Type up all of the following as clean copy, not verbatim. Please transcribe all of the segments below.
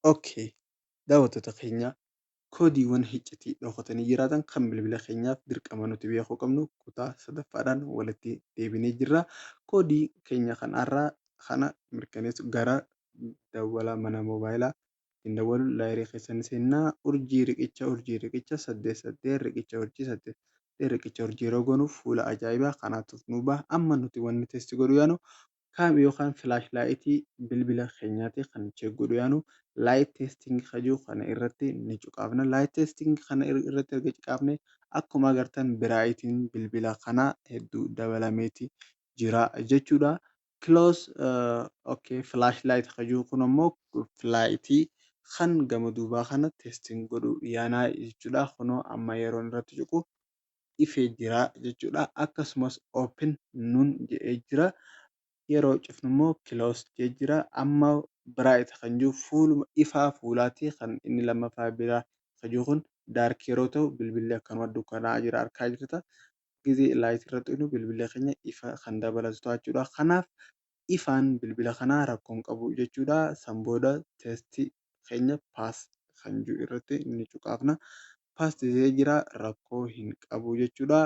Okay. Daawwattoota keenya koodiiwwan icciitii dhokatanii jiraatan kan bilbila keenyaaf dirqama nuti beekuu qabnu kutaa sadaffaadhaan walitti deebinee jirra. Koodii keenya kanarraa kana mirkaneessu gara dawwala mana moobaayilaa ittiin dawwaluun laayirii keessan seenaa urjii riqicha 88 riqicha urjii 88 riqicha urjii yeroo goonu fuula ajaa'ibaa kanaatu nu baha. Amma nuti wanni teesti godhu yaanu kaam yookaan filaash laayitii bilbila keenyaati kan check godhu yaanu laayit teesting hajuu kana irratti ni cuqaafna. Laayit teesting kana irratti erga cuqaafne akkuma agartan biraayitiin bilbila kanaa hedduu dabalameeti jira jechuudha. Close okay filaash laayit hajuu kun immoo filaayitii kan gama duubaa kana teesting godhu yaanaa jechuudha. Kunoo amma yeroon irratti cuqu ifee jira jechuudha. Akkasumas open nun jedhee jira. Yeroo cufnu immoo close jedhee jira. Amma bright kan jiru fuuluma ifaa fuulaati kan inni lammaffaa biraa kan jiru kun dark yeroo ta'u bilbilli akkanuma dukkanaa jira argaa jirta. Gizee laayit irratti hidhu bilbila keenya ifa kan dabalatu jechuudha. Kanaaf ifaan bilbila kanaa rakkoo hin qabu jechuudha. San booda teestii keenya paas kan jiru irratti ni cuqaafna. Paas jedhee jira rakkoo hin qabu jechuudha.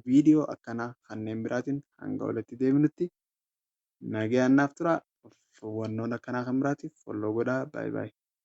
Viidiyoo akkanaa kanneen biraatiin hanga walitti deebinutti nagaan naaf tura. Wannoon akkanaa kan biraatiif folloo godhaa. Baay'ee baay'ee.